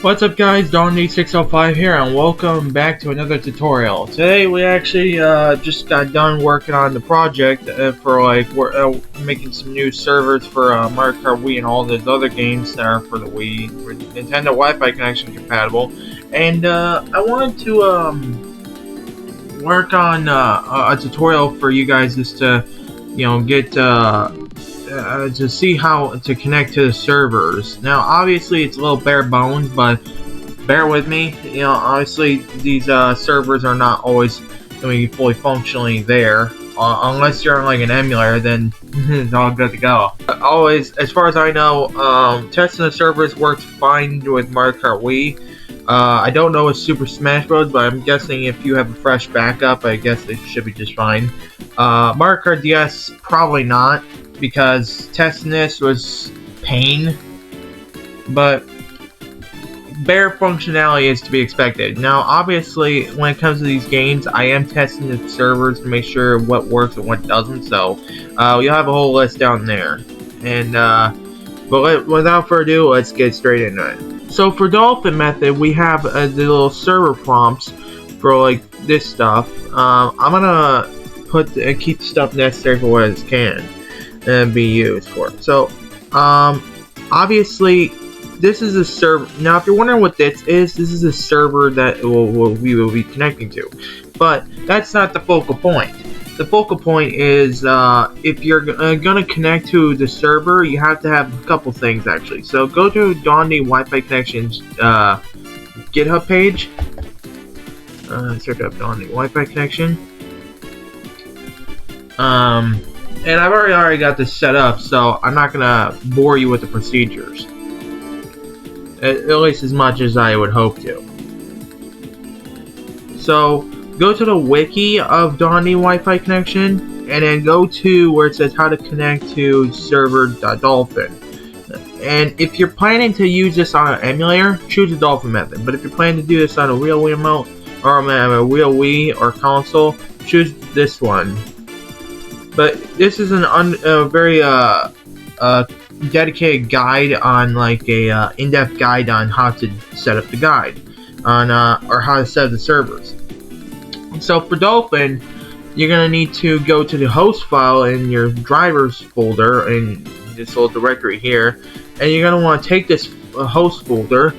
What's up guys, Dawnofthed here and welcome back to another tutorial. Today we actually just got done working on the project for we're making some new servers for Mario Kart Wii and all those other games that are for the Wii, with Nintendo Wi-Fi connection compatible. And I wanted to work on a tutorial for you guys just to, get to see how to connect to the servers. Now, obviously, it's a little bare bones, but bear with me. Obviously, these servers are not always going to be fully functionally there. Unless you're on like an emulator, then it's all good to go. Always, as far as I know, testing the servers works fine with Mario Kart Wii. I don't know with Super Smash Bros, but I'm guessing if you have a fresh backup, I guess it should be just fine. Mario Kart DS, probably not, because testing this was pain, but bare functionality is to be expected. Now, obviously, when it comes to these games, I am testing the servers to make sure what works and what doesn't, so you'll have a whole list down there. And but without further ado, let's get straight into it. So for dolphin method, we have the little server prompts for like this stuff. I'm gonna keep the stuff necessary for what it can and be used for. So obviously this is a server. Now if you're wondering what this is a server that we will be connecting to, but that's not the focal point. The focal point is if you're gonna connect to the server, you have to have a couple things actually. So go to Dawnofthed Wi-Fi Connections GitHub page, search up Dawnofthed Wi-Fi connection. And I've already got this set up, so I'm not gonna bore you with the procedures. At least as much as I would hope to. So go to the wiki of Dawnofthed Wi-Fi connection, and then go to where it says how to connect to server.dolphin. And if you're planning to use this on an emulator, choose the dolphin method. But if you're planning to do this on a real Wiimmfi or a real Wii or console, choose this one. But this is a very dedicated guide on like a in-depth guide on how to set up the guide on or how to set up the servers. So for Dolphin, you're gonna need to go to the host file in your drivers folder in this little directory here, and you're gonna want to take this host folder.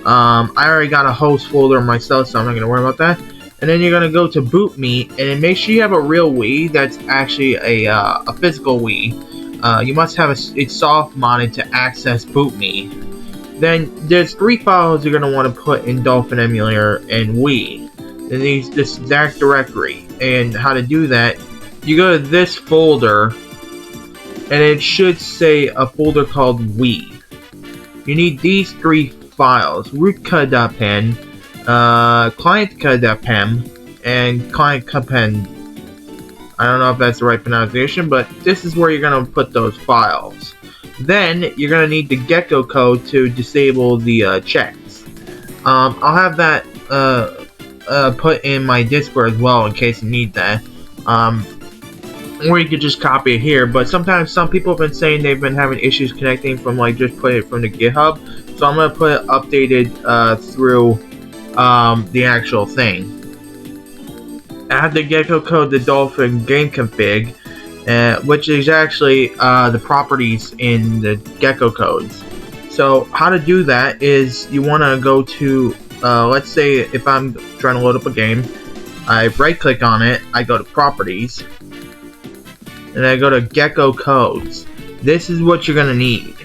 I already got a host folder myself, so I'm not gonna worry about that. And then you're gonna go to Wiimmfi, and then make sure you have a real Wii that's actually a physical Wii. You must have it soft modded to access Wiimmfi. Then there's 3 files you're gonna want to put in Dolphin emulator and Wii. In this exact directory. And how to do that, you go to this folder, and it should say a folder called Wii. You need these 3 files: rootcode.pen, clientcode.pem, and clientcode.pen. I don't know if that's the right pronunciation, but this is where you're going to put those files. Then you're going to need the gecko code to disable the checks. I'll have that put in my Discord as well in case you need that. Or you could just copy it here, but sometimes some people have been saying they've been having issues connecting from like just put it from the GitHub, so I'm gonna put it updated through the actual thing. Add the gecko code to dolphin game config, which is actually the properties in the gecko codes. So how to do that is you want to go to let's say if I'm trying to load up a game, I right click on it, I go to properties, and I go to gecko codes. This is what you're gonna need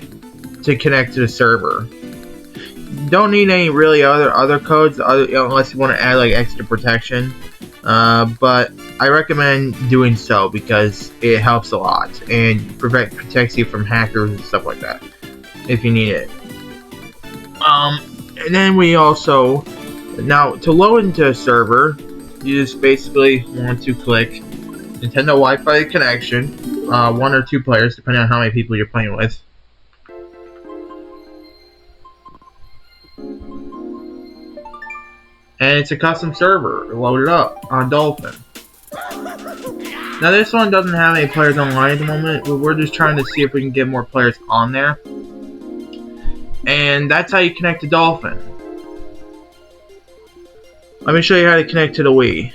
to connect to the server. You don't need any really other codes unless you want to add like extra protection, but I recommend doing so because it helps a lot and protects you from hackers and stuff like that if you need it. And then we also, now to load into a server, you just basically want to click Nintendo Wi-Fi connection, 1 or 2 players depending on how many people you're playing with. And it's a custom server loaded up on Dolphin. Now this one doesn't have any players online at the moment, but we're just trying to see if we can get more players on there. And that's how you connect to Dolphin. Let me show you how to connect to the Wii.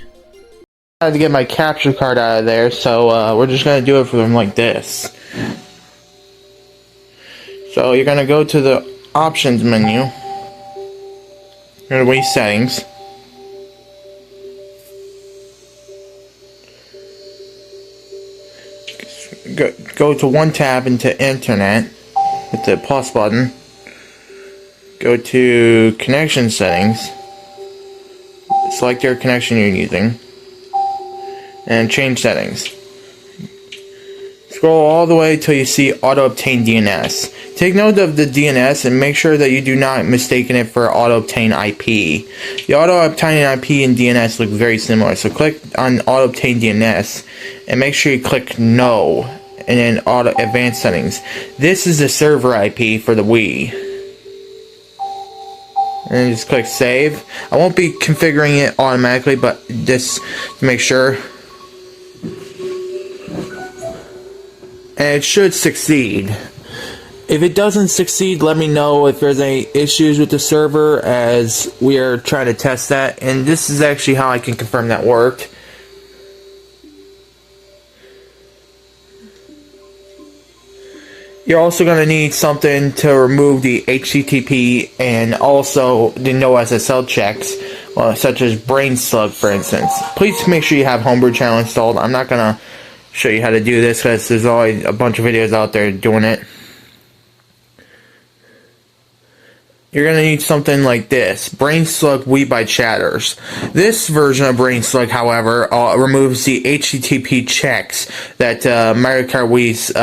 I had to get my capture card out of there, so we're just going to do it for them like this. So you're going to go to the options menu. Go to Wii settings. Go to one tab into internet with the plus button. Go to connection settings. Select your connection you're using. And change settings. Scroll all the way till you see auto obtain DNS. Take note of the DNS and make sure that you do not mistaken it for auto obtain IP. The auto obtain IP and DNS look very similar, so click on auto obtain DNS and make sure you click no and then auto advanced settings. This is the server IP for the Wii. And just click save. I won't be configuring it automatically, but just to make sure. And it should succeed. If it doesn't succeed, let me know if there's any issues with the server, as we are trying to test that. And this is actually how I can confirm that worked. You're also going to need something to remove the HTTP and also the no SSL checks, such as Brain Slug, for instance. Please make sure you have Homebrew Channel installed. I'm not going to show you how to do this because there's always a bunch of videos out there doing it. You're going to need something like this. Brain Slug Wii by Chatters. This version of Brain Slug, however, removes the HTTP checks that Mario Kart Wii's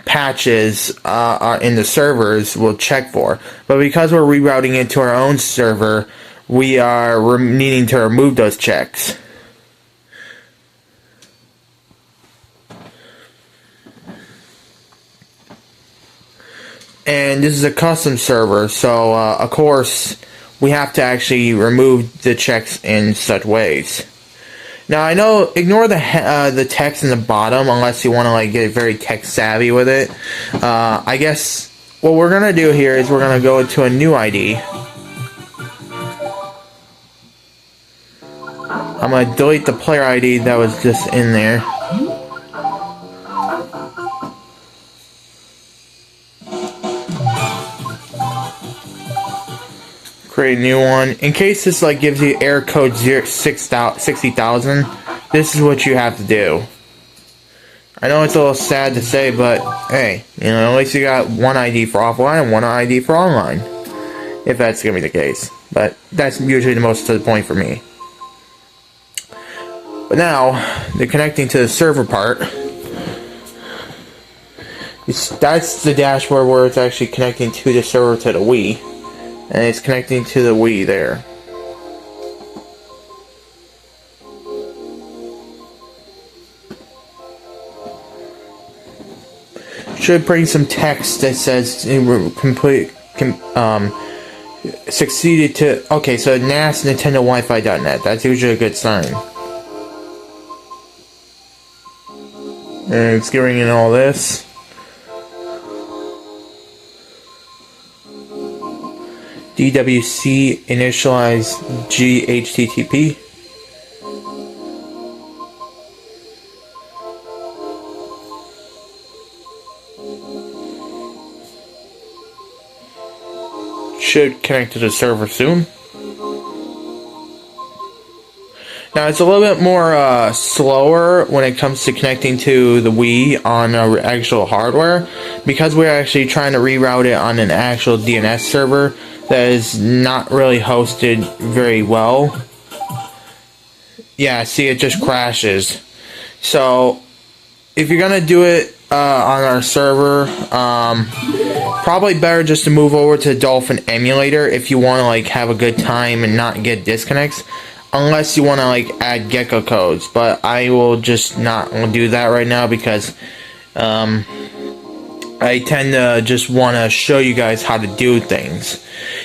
patches in the servers will check for. But because we're rerouting it to our own server, we are needing to remove those checks. And this is a custom server, so of course we have to actually remove the checks in such ways. Now I know, ignore the text in the bottom unless you want to like get very tech savvy with it. I guess what we're gonna do here is we're gonna go into a new ID. I'm gonna delete the player ID that was just in there. Create a new one. In case this like gives you error code 60,000, this is what you have to do. I know it's a little sad to say, but hey, you know, at least you got one ID for offline and one ID for online. If that's gonna be the case. But that's usually the most to the point for me. But now, the connecting to the server part. That's the dashboard where it's actually connecting to the server to the Wii. And it's connecting to the Wii there. Should bring some text that says succeeded to. Okay, so NAS Nintendo Wi-Fi.net. That's usually a good sign. And it's giving in all this. DWC initialize GHTTP. Should connect to the server soon. Now it's a little bit more slower when it comes to connecting to the Wii on actual hardware, because we're actually trying to reroute it on an actual DNS server that is not really hosted very well. Yeah, see, it just crashes. So if you're gonna do it on our server, probably better just to move over to Dolphin emulator if you want to like have a good time and not get disconnects, unless you want to like add gecko codes. But I will just not do that right now because I tend to just want to show you guys how to do things.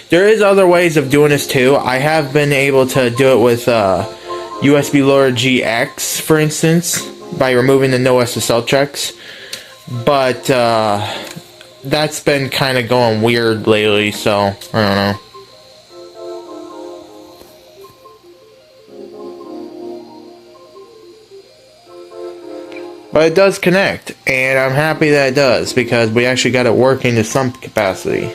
There is other ways of doing this too. I have been able to do it with USB loader GX, for instance, by removing the no SSL checks. But that's been kind of going weird lately, so I don't know. But it does connect, and I'm happy that it does, because we actually got it working to some capacity.